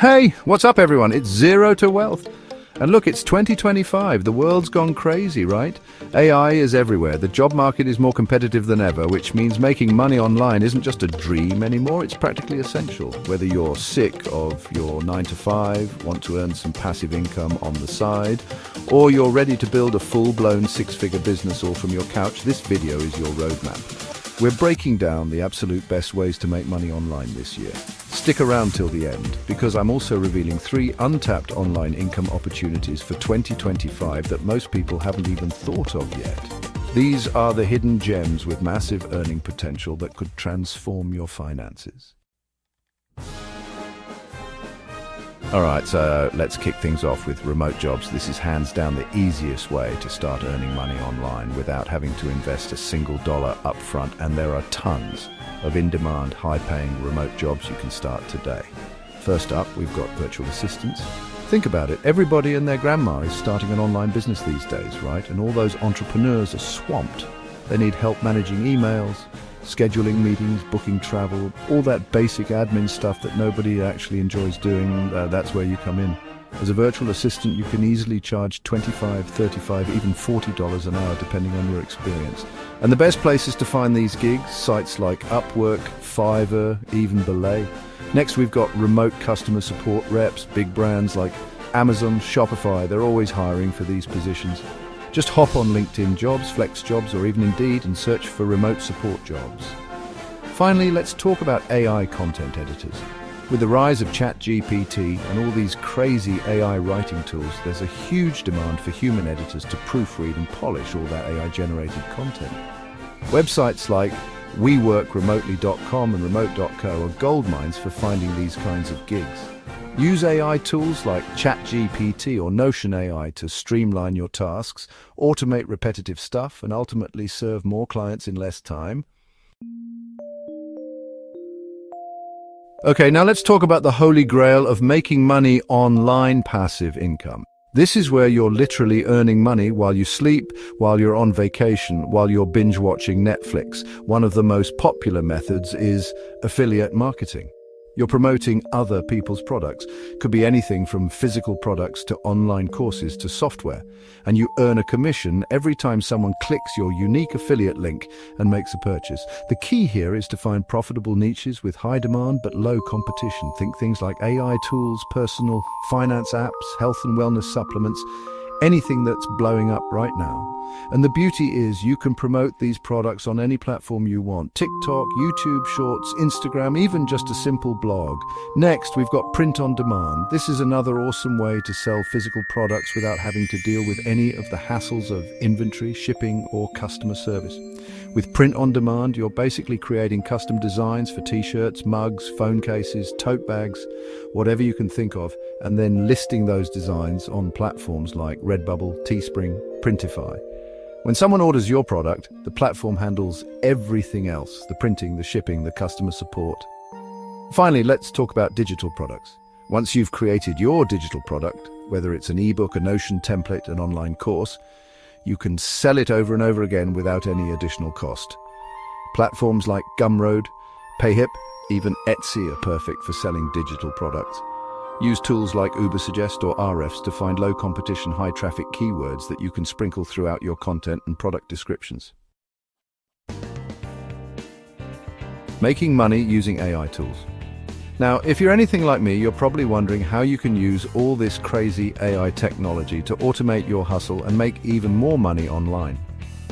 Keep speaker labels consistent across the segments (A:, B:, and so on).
A: Hey, what's up everyone? It's Zero to Wealth. And look, it's 2025. The world's gone crazy, right? AI is everywhere. The job market is more competitive than ever, which means making money online isn't just a dream anymore, it's practically essential. Whether you're sick of your 9 to 5, want to earn some passive income on the side, or you're ready to build a full-blown six-figure business all from your couch, this video is your roadmap. We're breaking down the absolute best ways to make money online this year. Stick around till the end, because I'm also revealing 3 untapped online income opportunities for 2025 that most people haven't even thought of yet. These are the hidden gems with massive earning potential that could transform your finances. Alright, so let's kick things off with remote jobs. This is hands down the easiest way to start earning money online without having to invest a single dollar up front, and there are tons of in-demand, high-paying remote jobs you can start today. First up, we've got virtual assistants. Think about it, everybody and their grandma is starting an online business these days, right? And all those entrepreneurs are swamped. They need help managing emails, scheduling meetings, booking travel, all that basic admin stuff that nobody actually enjoys doing. That's where you come in. As a virtual assistant, you can easily charge $25, $35, even $40 an hour, depending on your experience. And the best places to find these gigs, sites like Upwork, Fiverr, even Belay. Next, we've got remote customer support reps, big brands like Amazon, Shopify. They're always hiring for these positions. Just hop on LinkedIn Jobs, Flex Jobs, or even Indeed and search for remote support jobs. Finally, let's talk about AI content editors. With the rise of ChatGPT and all these crazy AI writing tools, there's a huge demand for human editors to proofread and polish all that AI-generated content. Websites like WeWorkRemotely.com and Remote.co are goldmines for finding these kinds of gigs. Use AI tools like ChatGPT or Notion AI to streamline your tasks, automate repetitive stuff, and ultimately serve more clients in less time. Okay, now let's talk about the holy grail of making money online passive income. This is where you're literally earning money while you sleep, while you're on vacation, while you're binge watching Netflix. One of the most popular methods is affiliate marketing. You're promoting other people's products. Could be anything from physical products to online courses to software. And you earn a commission every time someone clicks your unique affiliate link and makes a purchase. The key here is to find profitable niches with high demand but low competition. Think things like AI tools, personal finance apps, health and wellness supplements, anything that's blowing up right now. And the beauty is you can promote these products on any platform you want. TikTok, YouTube Shorts, Instagram, even just a simple blog. Next, we've got print on demand. This is another awesome way to sell physical products without having to deal with any of the hassles of inventory, shipping, or customer service. With print on demand, you're basically creating custom designs for t-shirts, mugs, phone cases, tote bags, whatever you can think of, and then listing those designs on platforms like Redbubble, Teespring, Printify. When someone orders your product, the platform handles everything else: the printing, the shipping, the customer support. Finally, let's talk about digital products. Once you've created your digital product, whether it's an ebook, a Notion template, an online course, you can sell it over and over again without any additional cost. Platforms like Gumroad, Payhip, even Etsy are perfect for selling digital products. Use tools like Ubersuggest or Ahrefs to find low-competition, high-traffic keywords that you can sprinkle throughout your content and product descriptions. Making money using AI tools. Now, if you're anything like me, you're probably wondering how you can use all this crazy AI technology to automate your hustle and make even more money online.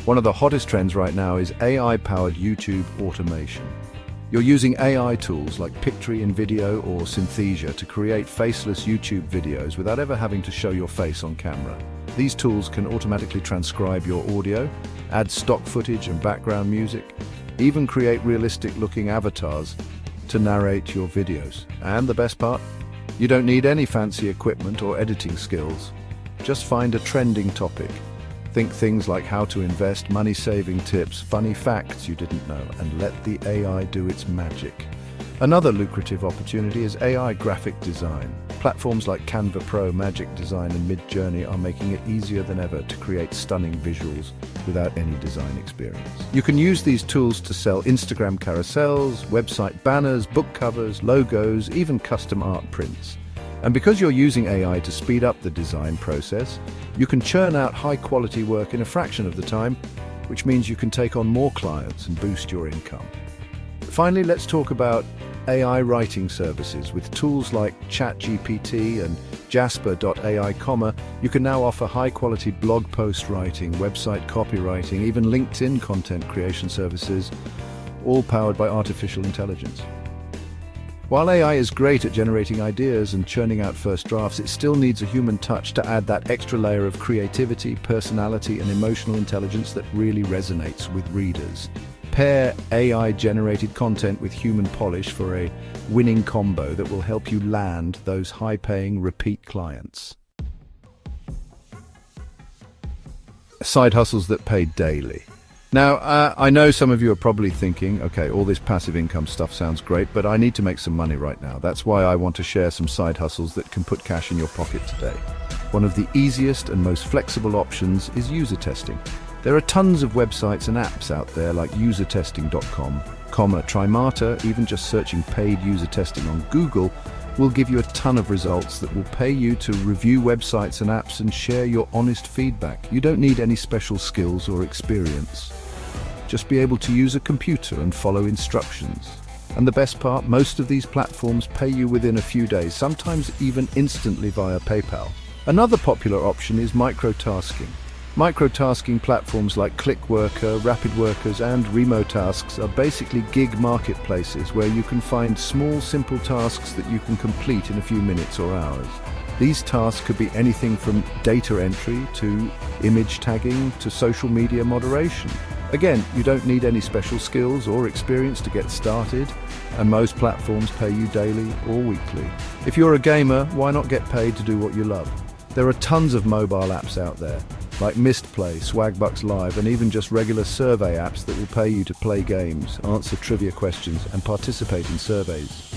A: One of the hottest trends right now is AI-powered YouTube automation. You're using AI tools like Pictory in Video or Synthesia to create faceless YouTube videos without ever having to show your face on camera. These tools can automatically transcribe your audio, add stock footage and background music, even create realistic-looking avatars to narrate your videos. And the best part? You don't need any fancy equipment or editing skills. Just find a trending topic. Think things like how to invest, money-saving tips, funny facts you didn't know, and let the AI do its magic. Another lucrative opportunity is AI graphic design. Platforms like Canva Pro, Magic Design, and Midjourney are making it easier than ever to create stunning visuals without any design experience. You can use these tools to sell Instagram carousels, website banners, book covers, logos, even custom art prints. And because you're using AI to speed up the design process, you can churn out high-quality work in a fraction of the time, which means you can take on more clients and boost your income. Finally, let's talk about AI writing services. With tools like ChatGPT and Jasper.ai, you can now offer high-quality blog post writing, website copywriting, even LinkedIn content creation services, all powered by artificial intelligence. While AI is great at generating ideas and churning out first drafts, it still needs a human touch to add that extra layer of creativity, personality, and emotional intelligence that really resonates with readers. Pair AI-generated content with human polish for a winning combo that will help you land those high-paying repeat clients. Side hustles that pay daily. Now, I know some of you are probably thinking, okay, all this passive income stuff sounds great, but I need to make some money right now. That's why I want to share some side hustles that can put cash in your pocket today. One of the easiest and most flexible options is user testing. There are tons of websites and apps out there like usertesting.com, Trimata. Even just searching paid user testing on Google will give you a ton of results that will pay you to review websites and apps and share your honest feedback. You don't need any special skills or experience. Just be able to use a computer and follow instructions. And the best part, most of these platforms pay you within a few days, sometimes even instantly via PayPal. Another popular option is microtasking. Microtasking platforms like Clickworker, RapidWorkers, and Remotasks are basically gig marketplaces where you can find small, simple tasks that you can complete in a few minutes or hours. These tasks could be anything from data entry to image tagging to social media moderation. Again, you don't need any special skills or experience to get started, and most platforms pay you daily or weekly. If you're a gamer, why not get paid to do what you love? There are tons of mobile apps out there, like Mistplay, Swagbucks Live, and even just regular survey apps that will pay you to play games, answer trivia questions, and participate in surveys.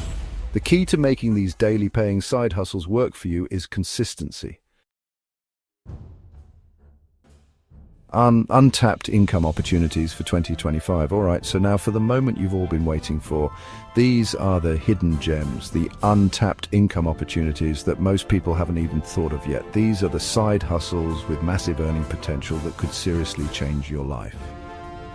A: The key to making these daily paying side hustles work for you is consistency. Untapped income opportunities for 2025. All right, so now for the moment you've all been waiting for. These are the hidden gems, the untapped income opportunities that most people haven't even thought of yet. These are the side hustles with massive earning potential that could seriously change your life.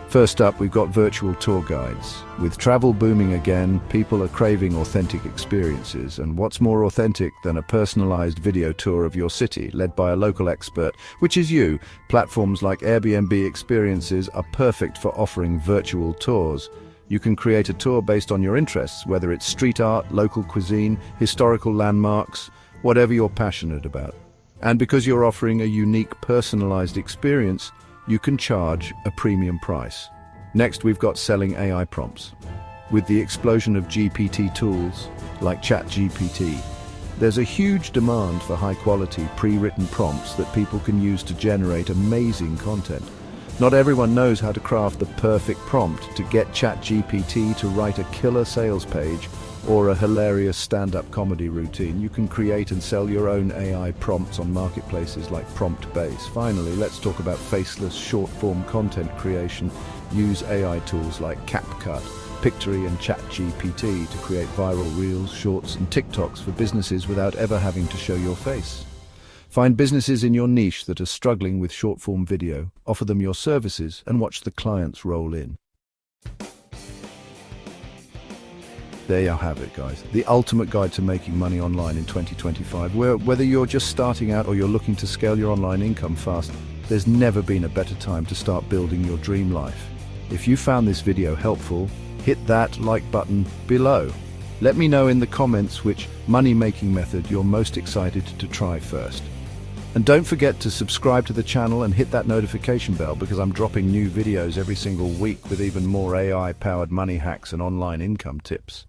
A: First up, we've got virtual tour guides. With travel booming again, people are craving authentic experiences, and what's more authentic than a personalized video tour of your city, led by a local expert, which is you. Platforms like Airbnb Experiences are perfect for offering virtual tours. You can create a tour based on your interests, whether it's street art, local cuisine, historical landmarks, whatever you're passionate about. And because you're offering a unique, personalized experience, you can charge a premium price. Next, we've got selling AI prompts. With the explosion of GPT tools, like ChatGPT, there's a huge demand for high-quality, pre-written prompts that people can use to generate amazing content. Not everyone knows how to craft the perfect prompt to get ChatGPT to write a killer sales page or a hilarious stand-up comedy routine. You can create and sell your own AI prompts on marketplaces like PromptBase. Finally, let's talk about faceless short-form content creation. Use AI tools like CapCut, Pictory, and ChatGPT to create viral reels, shorts, and TikToks for businesses without ever having to show your face. Find businesses in your niche that are struggling with short-form video, offer them your services, and watch the clients roll in. There you have it, guys. The ultimate guide to making money online in 2025. Whether you're just starting out or you're looking to scale your online income fast, there's never been a better time to start building your dream life. If you found this video helpful, hit that like button below. Let me know in the comments which money-making method you're most excited to try first. And don't forget to subscribe to the channel and hit that notification bell, because I'm dropping new videos every single week with even more AI-powered money hacks and online income tips.